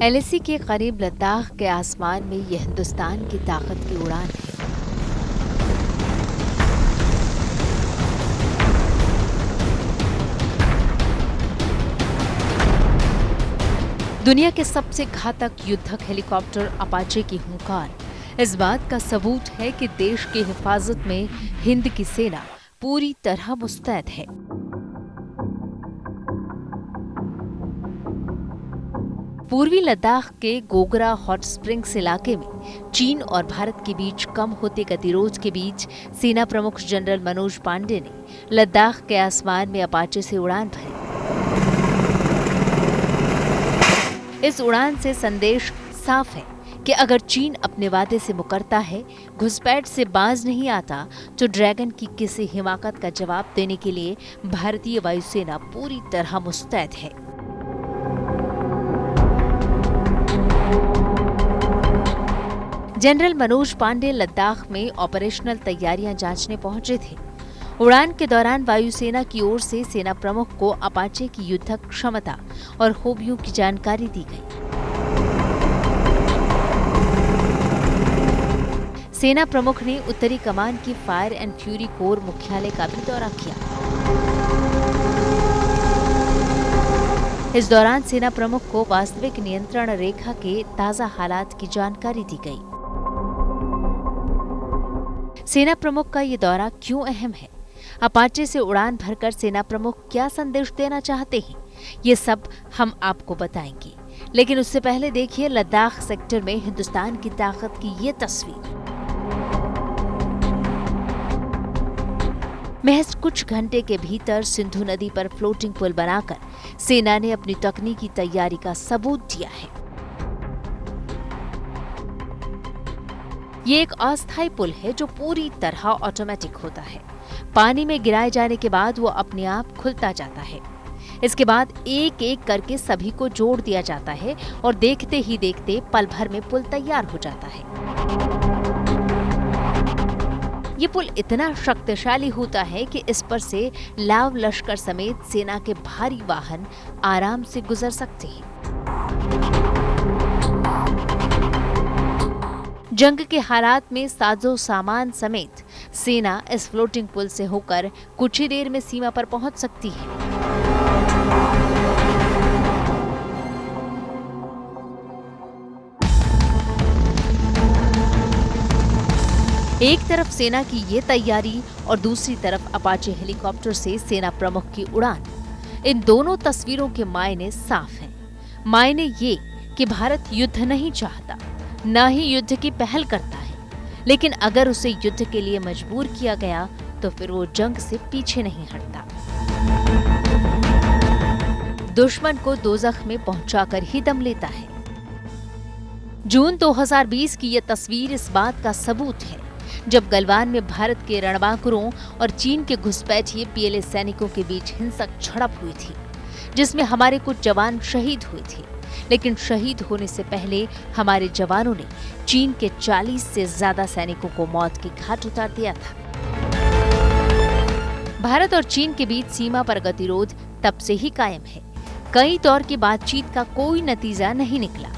LAC के करीब लद्दाख के आसमान में यह हिंदुस्तान की ताकत की उड़ान है। दुनिया के सबसे घातक युद्धक हेलीकॉप्टर अपाचे की हुंकार इस बात का सबूत है कि देश की हिफाजत में हिंद की सेना पूरी तरह मुस्तैद है। पूर्वी लद्दाख के गोगरा हॉट स्प्रिंग्स इलाके में चीन और भारत के बीच कम होते गतिरोध के बीच सेना प्रमुख जनरल मनोज पांडे ने लद्दाख के आसमान में अपाचे से उड़ान भरी। इस उड़ान से संदेश साफ है कि अगर चीन अपने वादे से मुकरता है, घुसपैठ से बाज नहीं आता, तो ड्रैगन की किसी हिमाकत का जवाब देने के लिए भारतीय वायुसेना पूरी तरह मुस्तैद है। जनरल मनोज पांडे लद्दाख में ऑपरेशनल तैयारियां जांचने पहुंचे थे। उड़ान के दौरान वायुसेना की ओर से सेना प्रमुख को अपाचे की युद्धक क्षमता और खूबियों की जानकारी दी गई। सेना प्रमुख ने उत्तरी कमान की फायर एंड फ्यूरी कोर मुख्यालय का भी दौरा किया। इस दौरान सेना प्रमुख को वास्तविक नियंत्रण रेखा के ताजा हालात की जानकारी दी गई। सेना प्रमुख का ये दौरा क्यों अहम है? अपाचे से उड़ान भरकर सेना प्रमुख क्या संदेश देना चाहते हैं, ये सब हम आपको बताएंगे। लेकिन उससे पहले देखिए लद्दाख सेक्टर में हिंदुस्तान की ताकत की ये तस्वीर। महज कुछ घंटे के भीतर सिंधु नदी पर फ्लोटिंग पुल बनाकर सेना ने अपनी तकनीकी तैयारी का सबूत दिया है। ये एक अस्थायी पुल है जो पूरी तरह ऑटोमेटिक होता है। पानी में गिराए जाने के बाद वो अपने आप खुलता जाता है। इसके बाद एक एक करके सभी को जोड़ दिया जाता है और देखते ही देखते पल भर में पुल तैयार हो जाता है। ये पुल इतना शक्तिशाली होता है कि इस पर से लाव लश्कर समेत सेना के भारी वाहन आराम से गुजर सकते हैं। जंग के हालात में साजो सामान समेत सेना इस फ्लोटिंग पुल से होकर कुछ ही देर में सीमा पर पहुंच सकती है। एक तरफ सेना की ये तैयारी और दूसरी तरफ अपाचे हेलीकॉप्टर से सेना प्रमुख की उड़ान। इन दोनों तस्वीरों के मायने साफ हैं। मायने ये कि भारत युद्ध नहीं चाहता, न ही युद्ध की पहल करता है, लेकिन अगर उसे युद्ध के लिए मजबूर किया गया तो फिर वो जंग से पीछे नहीं हटता। दुश्मन को दोज़ख में पहुंचाकर ही दम लेता है। जून 2020 की यह तस्वीर इस बात का सबूत है, जब गलवान में भारत के रणबांकुरों और चीन के घुसपैठिए पीएलए सैनिकों के बीच हिंसक झड़प हुई थी, जिसमें हमारे कुछ जवान शहीद हुए थे। लेकिन शहीद होने से पहले हमारे जवानों ने चीन के 40 से ज्यादा सैनिकों को मौत की घाट उतार दिया था। भारत और चीन के बीच सीमा पर गतिरोध तब से ही कायम है। कई दौर की बातचीत का कोई नतीजा नहीं निकला।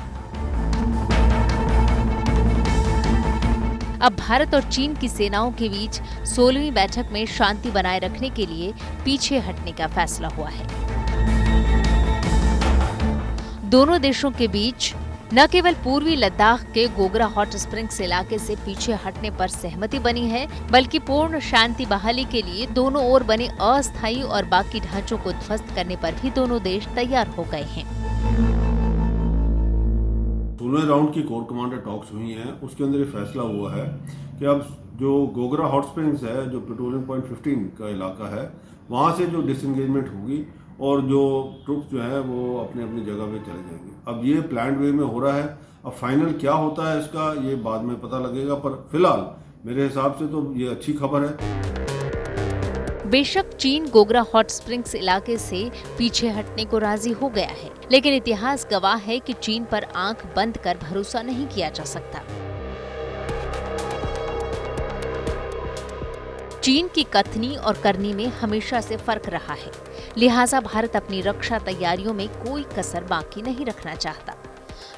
अब भारत और चीन की सेनाओं के बीच 16वीं बैठक में शांति बनाए रखने के लिए पीछे हटने का फैसला हुआ है। दोनों देशों के बीच न केवल पूर्वी लद्दाख के गोगरा हॉट स्प्रिंग्स इलाके से पीछे हटने पर सहमति बनी है, बल्कि पूर्ण शांति बहाली के लिए दोनों ओर बने अस्थायी और बाकी ढांचों को ध्वस्त करने पर भी दोनों देश तैयार हो गए हैं। 16वें राउंड की कोर कमांडर टॉक्स हुई हैं, उसके अंदर ये फैसला हुआ है कि अब जो गोगरा हॉट स्प्रिंग्स है, जो पेट्रोलियम पॉइंट 15 का इलाका है, वहां से जो डिसएंगेजमेंट होगी और जो ट्रुप्स जो है वो अपने अपनी जगह पे चले जाएंगे। अब ये प्लान्ड वे में हो रहा है। अब फाइनल क्या होता है इसका ये बाद में पता लगेगा, पर फिलहाल मेरे हिसाब से तो ये अच्छी खबर है। बेशक चीन गोगरा हॉट स्प्रिंग्स इलाके से पीछे हटने को राजी हो गया है, लेकिन इतिहास गवाह है कि चीन पर आंख बंद कर भरोसा नहीं किया जा सकता। चीन की कथनी और करनी में हमेशा से फर्क रहा है, लिहाजा भारत अपनी रक्षा तैयारियों में कोई कसर बाकी नहीं रखना चाहता।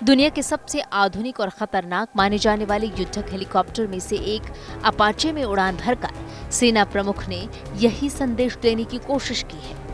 दुनिया के सबसे आधुनिक और खतरनाक माने जाने वाले युद्धक हेलीकॉप्टर में से एक अपाचे में उड़ान भरकर सेना प्रमुख ने यही संदेश देने की कोशिश की है